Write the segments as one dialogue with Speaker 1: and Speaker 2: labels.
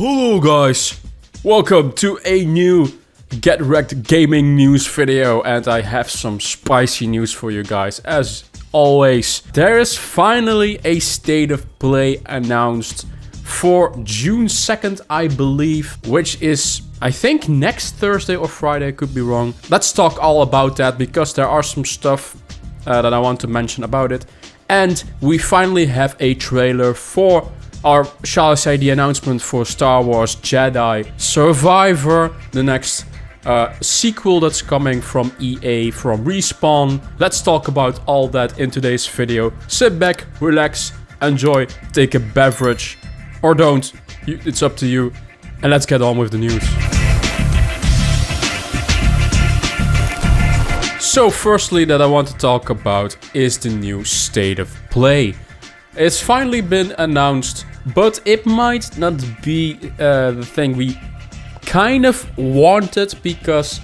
Speaker 1: Hello guys, welcome to a new Get Rekt gaming news video, and I have some spicy news for you guys. As always, there is finally a state of play announced for June 2nd, I believe, which is, I think, next Thursday or Friday, could be wrong. Let's talk all about that because there are some stuff that I want to mention about it. And we finally have a trailer for, or shall I say, the announcement for Star Wars Jedi Survivor, the next sequel that's coming from EA, from Respawn. Let's talk about all that in today's video. Sit back, relax, enjoy, take a beverage, or don't, it's up to you, and let's get on with the news. So firstly that I want to talk about is the new state of play. It's finally been announced, but it might not be the thing we kind of wanted, because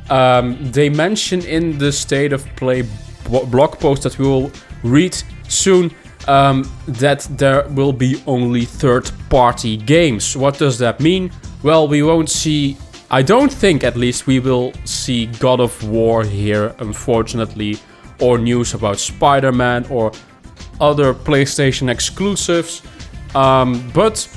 Speaker 1: they mention in the state of play blog post that we will read soon that there will be only third-party games. What does that mean? Well, we won't see, I don't think at least we will see God of War here, unfortunately, or news about Spider-Man or other PlayStation exclusives. But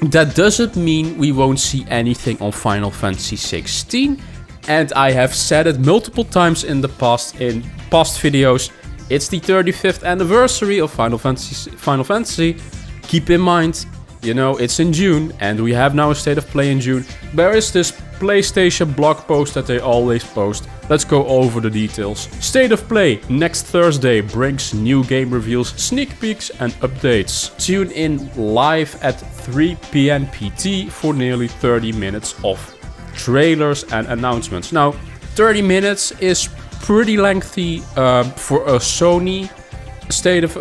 Speaker 1: that doesn't mean we won't see anything on Final Fantasy 16. And I have said it multiple times in the past, in past videos. It's the 35th anniversary of Final Fantasy. Keep in mind, you know, it's in June, and we have now a state of play in June. There is this PlayStation blog post that they always post. Let's go over the details. State of play next Thursday brings new game reveals, sneak peeks and updates. Tune in live at 3 p.m. PT for nearly 30 minutes of trailers and announcements. Now, 30 minutes is pretty lengthy for a Sony state of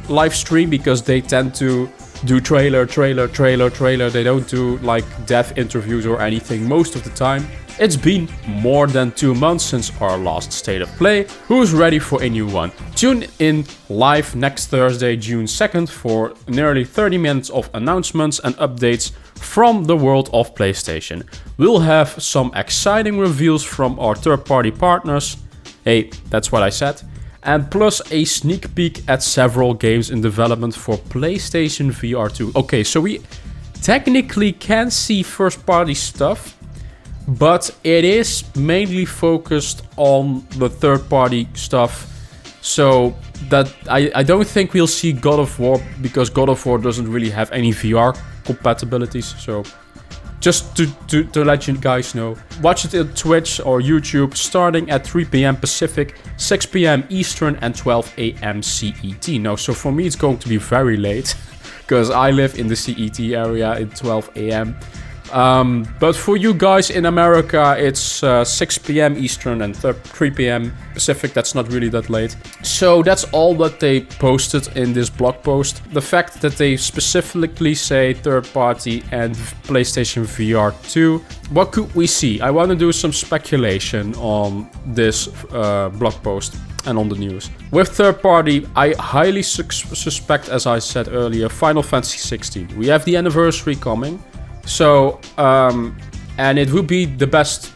Speaker 1: live stream, because they tend to do trailer. They don't do like dev interviews or anything most of the time. It's been more than 2 months since our last state of play. Who's ready for a new one? Tune in live next Thursday, June 2nd for nearly 30 minutes of announcements and updates from the world of PlayStation. We'll have some exciting reveals from our third-party partners. Hey, that's what I said. And plus a sneak peek at several games in development for PlayStation VR 2. Okay, so we technically can see first-party stuff, but it is mainly focused on the third-party stuff. So that I don't think we'll see God of War, because God of War doesn't really have any VR compatibilities. So just to let you guys know, watch it on Twitch or YouTube starting at 3 p.m. Pacific, 6 p.m. Eastern and 12 a.m. CET. Now, so for me it's going to be very late, because I live in the CET area at 12 a.m. But for you guys in America, it's 6 p.m. Eastern and 3 p.m. Pacific. That's not really that late. So that's all that they posted in this blog post. The fact that they specifically say third party and PlayStation VR 2. What could we see? I want to do some speculation on this blog post and on the news. With third party, I highly suspect, as I said earlier, Final Fantasy 16. We have the anniversary coming. So, and it would be the best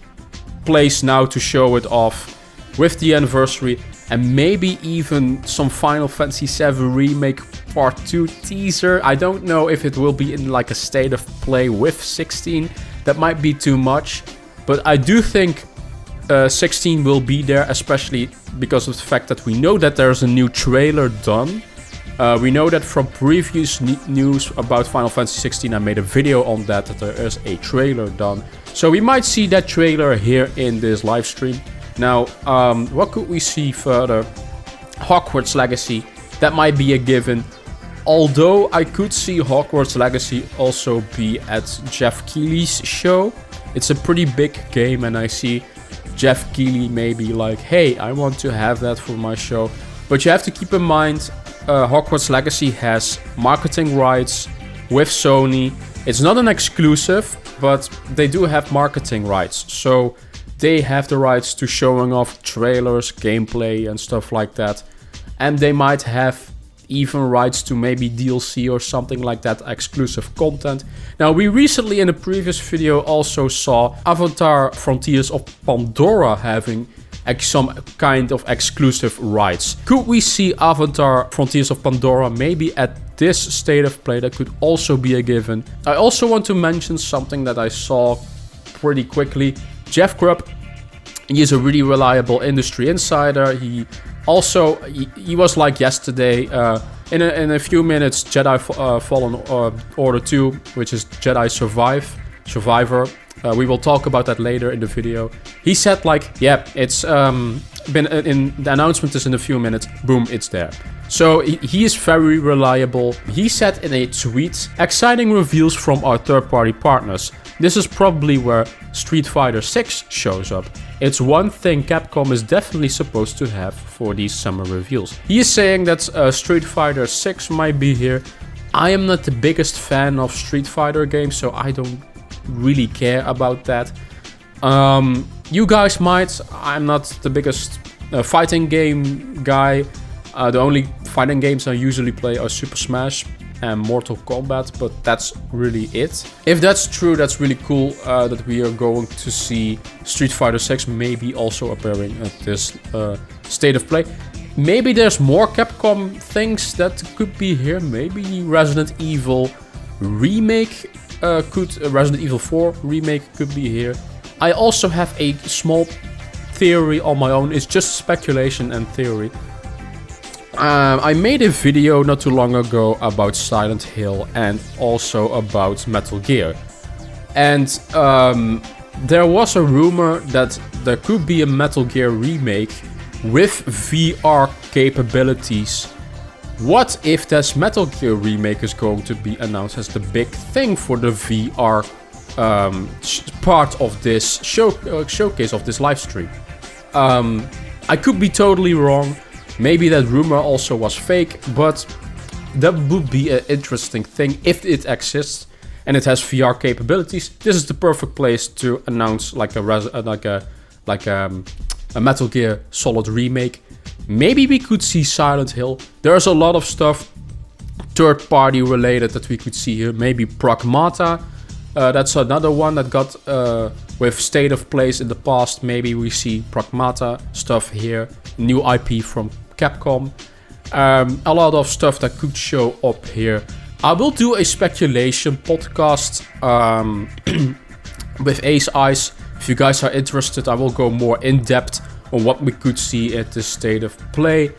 Speaker 1: place now to show it off with the anniversary, and maybe even some Final Fantasy 7 Remake Part 2 teaser. I don't know if it will be in like a state of play with 16. That might be too much, but I do think 16 will be there, especially because of the fact that we know that there's a new trailer done. We know that from previous news about Final Fantasy 16, I made a video on that there is a trailer done. So we might see that trailer here in this live stream. Now, what could we see further? Hogwarts Legacy, that might be a given. Although I could see Hogwarts Legacy also be at Jeff Keighley's show. It's a pretty big game, and I see Jeff Keighley maybe like, hey, I want to have that for my show. But you have to keep in mind, Hogwarts Legacy has marketing rights with Sony. It's not an exclusive, but they do have marketing rights. So they have the rights to showing off trailers, gameplay and stuff like that. And they might have even rights to maybe DLC or something like that, exclusive content. Now, we recently in a previous video also saw Avatar Frontiers of Pandora having some kind of exclusive rights. Could we see Avatar Frontiers of Pandora maybe at this state of play? That could also be a given. I also want to mention something that I saw pretty quickly. Jeff Grubb, he is a really reliable industry insider. He was like yesterday, in a few minutes, Jedi Fallen Order 2, which is Jedi Survivor. We will talk about that later in the video. He said like, yeah, it's been in the announcement is in a few minutes. Boom, it's there. So he is very reliable. He said in a tweet, exciting reveals from our third-party partners. This is probably where Street Fighter 6 shows up. It's one thing Capcom is definitely supposed to have for these summer reveals. He is saying that Street Fighter 6 might be here. I am not the biggest fan of Street Fighter games, so I don't really care about that. You guys might. I'm not the biggest fighting game guy. The only fighting games I usually play are Super Smash and Mortal Kombat, but that's really it. If that's true, that's really cool that we are going to see Street Fighter 6 maybe also appearing at this state of play. Maybe there's more Capcom things that could be here. Maybe Resident Evil remake Resident Evil 4 remake could be here. I also have a small theory on my own. It's just speculation and theory. I made a video not too long ago about Silent Hill and also about Metal Gear. And there was a rumor that there could be a Metal Gear remake with VR capabilities. What if this Metal Gear remake is going to be announced as the big thing for the VR part of this showcase of this live stream? I could be totally wrong. Maybe that rumor also was fake, but that would be an interesting thing if it exists and it has VR capabilities. This is the perfect place to announce like a Metal Gear Solid remake. Maybe we could see Silent Hill. There's a lot of stuff third-party related that we could see here. Maybe Pragmata. That's another one that got with State of Plays in the past. Maybe we see Pragmata stuff here. New IP from Capcom. A lot of stuff that could show up here. I will do a speculation podcast with Ace Ice. If you guys are interested, I will go more in depth on what we could see at this state of play.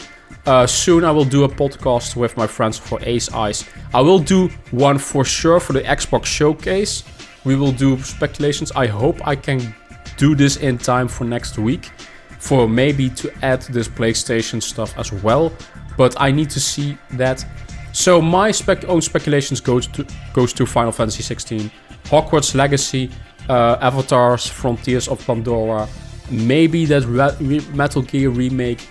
Speaker 1: Soon I will do a podcast with my friends for Ace Ice. I will do one for sure for the Xbox Showcase. We will do speculations. I hope I can do this in time for next week, for maybe to add this PlayStation stuff as well. But I need to see that. So my own speculations goes to Final Fantasy 16, Hogwarts Legacy, Avatar's Frontiers of Pandora, maybe that Metal Gear remake,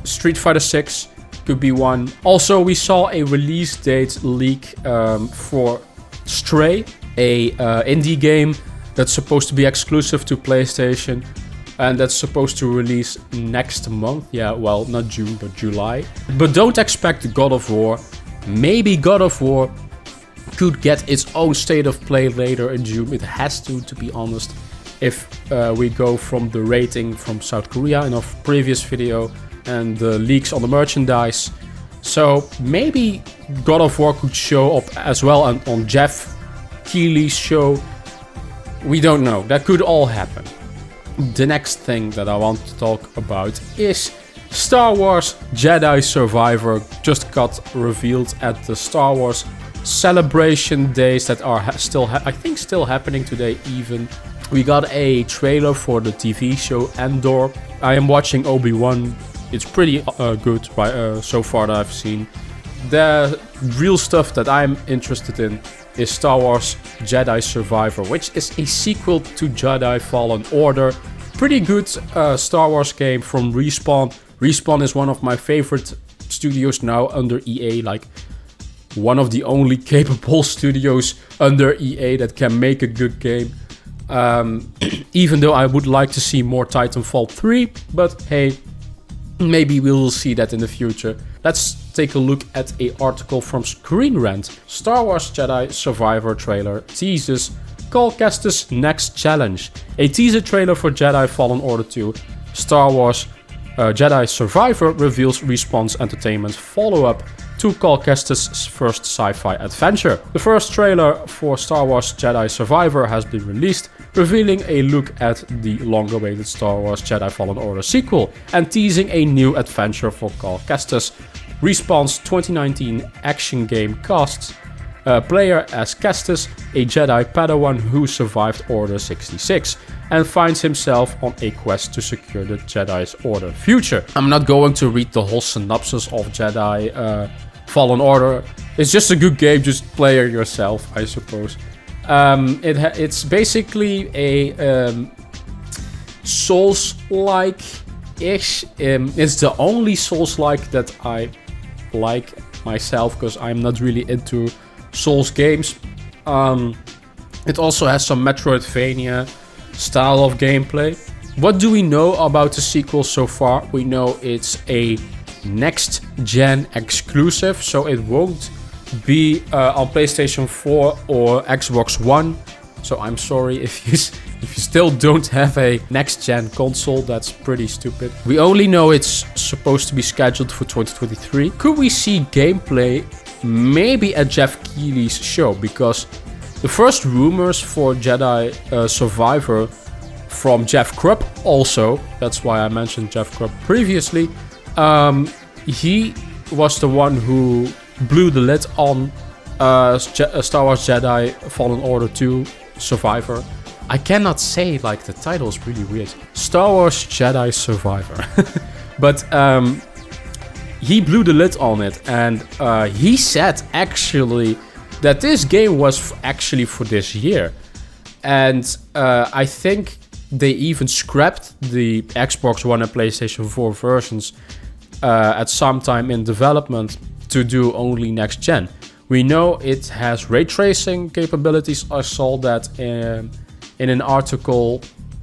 Speaker 1: Street Fighter 6 could be one. Also, we saw a release date leak for Stray, a indie game that's supposed to be exclusive to PlayStation, and that's supposed to release next month. Yeah, well, not June, but July. But don't expect God of War. Maybe God of War could get its own state of play later in June. It has to be honest. If we go from the rating from South Korea in our previous video and the leaks on the merchandise. So maybe God of War could show up as well on Jeff Keighley's show. We don't know. That could all happen. The next thing that I want to talk about is Star Wars Jedi Survivor just got revealed at the Star Wars celebration days that are still happening today even. We got a trailer for the TV show Andor. I am watching Obi-Wan. It's pretty good so far that I've seen. The real stuff that I'm interested in is Star Wars Jedi Survivor, which is a sequel to Jedi Fallen Order. Pretty good Star Wars game from Respawn. Respawn is one of my favorite studios now under EA, like one of the only capable studios under EA that can make a good game. Even though I would like to see more Titanfall 3, but hey, maybe we will see that in the future. Let's take a look at an article from Screen Rant. Star Wars Jedi Survivor trailer teases Cal Kestis' next challenge. A teaser trailer for Jedi Fallen Order 2. Star Wars Jedi Survivor reveals Respawn's Entertainment follow-up to Cal Kestis' first sci-fi adventure. The first trailer for Star Wars Jedi Survivor has been released, revealing a look at the long-awaited Star Wars Jedi Fallen Order sequel and teasing a new adventure for Cal Kestis. Respawn's 2019 action game casts a player as Kestis, a Jedi Padawan who survived Order 66 and finds himself on a quest to secure the Jedi's Order future. I'm not going to read the whole synopsis of Jedi Fallen Order. It's just a good game, just play it yourself, I suppose. It's basically a Souls-like-ish. It's the only Souls-like that I like myself, because I'm not really into Souls games. It also has some Metroidvania style of gameplay. What do we know about the sequel so far? We know it's a next gen exclusive, so it won't be on PlayStation 4 or Xbox One. So I'm sorry if you still don't have a next gen console. That's pretty stupid. We only know it's supposed to be scheduled for 2023. Could we see gameplay maybe at Jeff Keighley's show? Because the first rumors for Jedi Survivor from Jeff Krupp also, that's why I mentioned Jeff Krupp previously, he was the one who blew the lid on Star Wars Jedi Fallen Order 2 Survivor. I cannot say, like, the title is really weird. Star Wars Jedi Survivor. But he blew the lid on it, and he said actually that this game was actually for this year. And I think they even scrapped the Xbox One and PlayStation 4 versions at some time in development to do only next gen. We know it has ray tracing capabilities. I saw that in an article.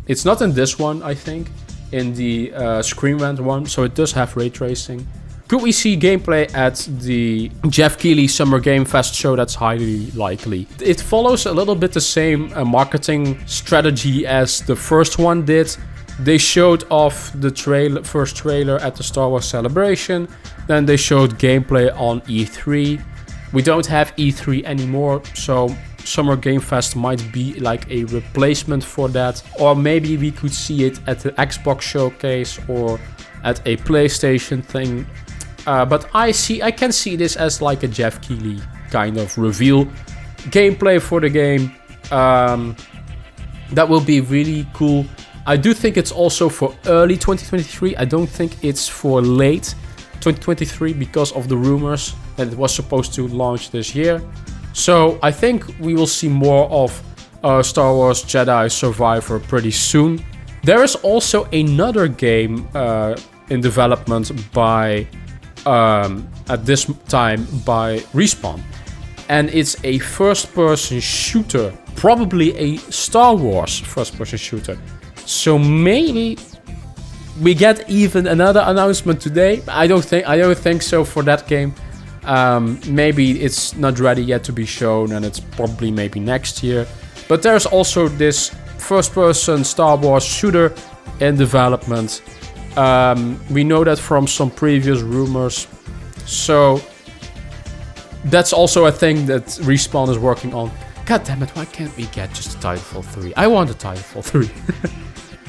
Speaker 1: It's not in this one, I think, in the Screen Rant one, so it does have ray tracing. Could we see gameplay at the Jeff Keighley Summer Game Fest show? That's highly likely. It follows a little bit the same marketing strategy as the first one did. They showed off the first trailer at the Star Wars Celebration. Then they showed gameplay on E3. We don't have E3 anymore, so Summer Game Fest might be like a replacement for that. Or maybe we could see it at the Xbox showcase or at a PlayStation thing. But I can see this as like a Jeff Keighley kind of reveal. Gameplay for the game. That will be really cool. I do think it's also for early 2023. I don't think it's for late 2023 because of the rumors that it was supposed to launch this year. So I think we will see more of Star Wars Jedi Survivor pretty soon. There is also another game in development by at this time by Respawn, and it's a first-person shooter, probably a Star Wars first-person shooter. So maybe we get even another announcement today. I don't think so for that game. Maybe it's not ready yet to be shown, and it's probably maybe next year. But there's also this first-person Star Wars shooter in development. We know that from some previous rumors. So that's also a thing that Respawn is working on. God damn it, why can't we get just a Titanfall 3? I want a Titanfall 3.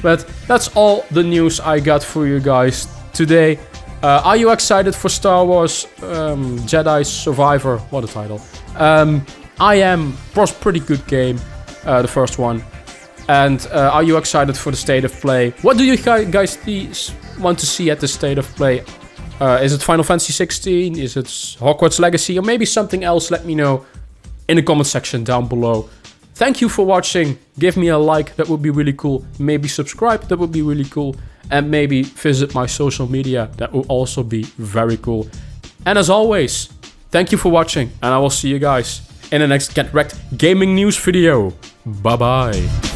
Speaker 1: But that's all the news I got for you guys today. Are you excited for Star Wars Jedi Survivor? What a title. I am. Pretty good game, the first one. And are you excited for the state of play? What do you guys want to see at the state of play? Is it Final Fantasy 16? Is it Hogwarts Legacy? Or maybe something else? Let me know in the comment section down below. Thank you for watching. Give me a like, that would be really cool. Maybe subscribe, that would be really cool. And maybe visit my social media, that will also be very cool. And as always, thank you for watching, and I will see you guys in the next Get Rekt gaming news video. Bye bye.